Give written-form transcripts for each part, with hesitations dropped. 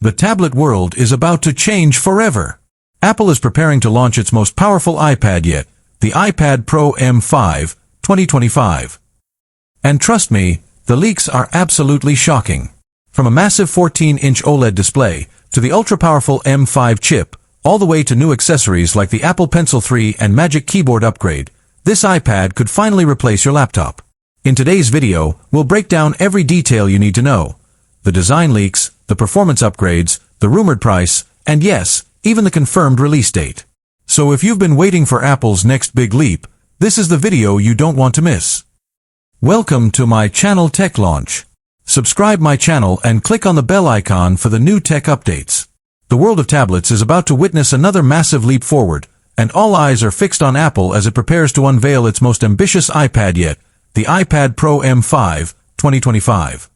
The tablet world is about to change forever. Apple is preparing to launch its most powerful iPad yet, the iPad Pro M5, 2025. And trust me, the leaks are absolutely shocking. From a massive 14-inch OLED display, to the ultra-powerful M5 chip, all the way to new accessories like the Apple Pencil 3 and Magic Keyboard upgrade, this iPad could finally replace your laptop. In today's video, we'll break down every detail you need to know. The design leaks, the performance upgrades, the rumored price, and yes, even the confirmed release date. So if you've been waiting for Apple's next big leap, this is the video you don't want to miss. Welcome to my channel Tech Launch. Subscribe my channel and click on the bell icon for the new tech updates. The world of tablets is about to witness another massive leap forward, and all eyes are fixed on Apple as it prepares to unveil its most ambitious iPad yet, the iPad Pro M5, 2025.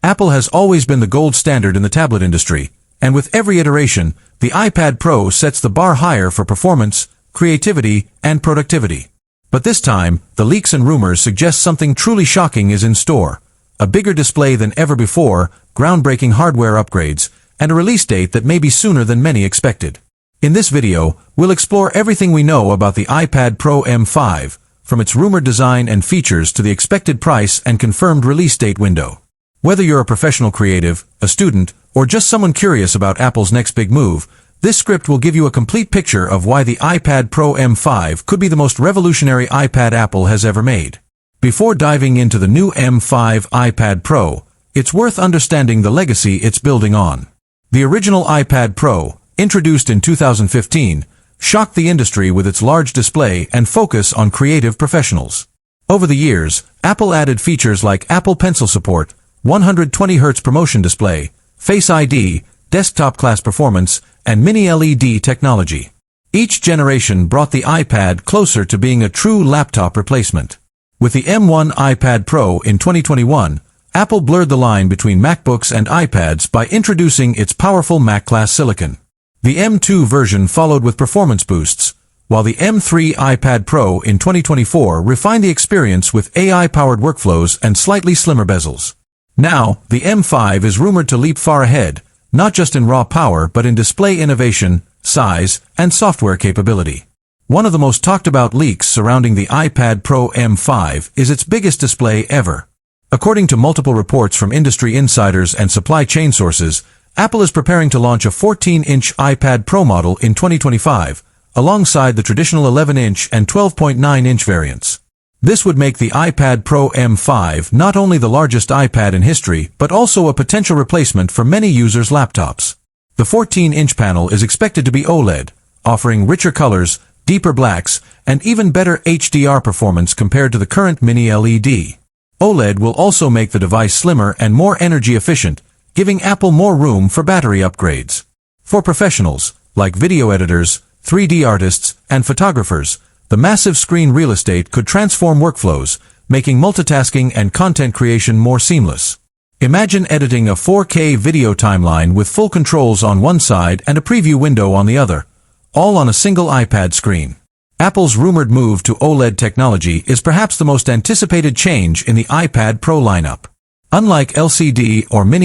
Apple has always been the gold standard in the tablet industry, and with every iteration, the iPad Pro sets the bar higher for performance, creativity, and productivity. But this time, the leaks and rumors suggest something truly shocking is in store. A bigger display than ever before, groundbreaking hardware upgrades, and a release date that may be sooner than many expected. In this video, we'll explore everything we know about the iPad Pro M5, from its rumored design and features to the expected price and confirmed release date window. Whether you're a professional creative, a student, or just someone curious about Apple's next big move, this script will give you a complete picture of why the iPad Pro M5 could be the most revolutionary iPad Apple has ever made. Before diving into the new M5 iPad Pro, it's worth understanding the legacy it's building on. The original iPad Pro, introduced in 2015, shocked the industry with its large display and focus on creative professionals. Over the years, Apple added features like Apple Pencil support, 120Hz promotion display, Face ID, desktop-class performance, and Mini LED technology. Each generation brought the iPad closer to being a true laptop replacement. With the M1 iPad Pro in 2021, Apple blurred the line between MacBooks and iPads by introducing its powerful Mac-class silicon. The M2 version followed with performance boosts, while the M3 iPad Pro in 2024 refined the experience with AI-powered workflows and slightly slimmer bezels. Now, the M5 is rumored to leap far ahead, not just in raw power but in display innovation, size, and software capability. One of the most talked about leaks surrounding the iPad Pro M5 is its biggest display ever. According to multiple reports from industry insiders and supply chain sources, Apple is preparing to launch a 14-inch iPad Pro model in 2025, alongside the traditional 11-inch and 12.9-inch variants. This would make the iPad Pro M5 not only the largest iPad in history, but also a potential replacement for many users' laptops. The 14-inch panel is expected to be OLED, offering richer colors, deeper blacks, and even better HDR performance compared to the current Mini LED. OLED will also make the device slimmer and more energy efficient, giving Apple more room for battery upgrades. For professionals, like video editors, 3D artists, and photographers, the massive screen real estate could transform workflows, making multitasking and content creation more seamless. Imagine editing a 4K video timeline with full controls on one side and a preview window on the other, all on a single iPad screen. Apple's rumored move to OLED technology is perhaps the most anticipated change in the iPad Pro lineup. Unlike LCD or Mini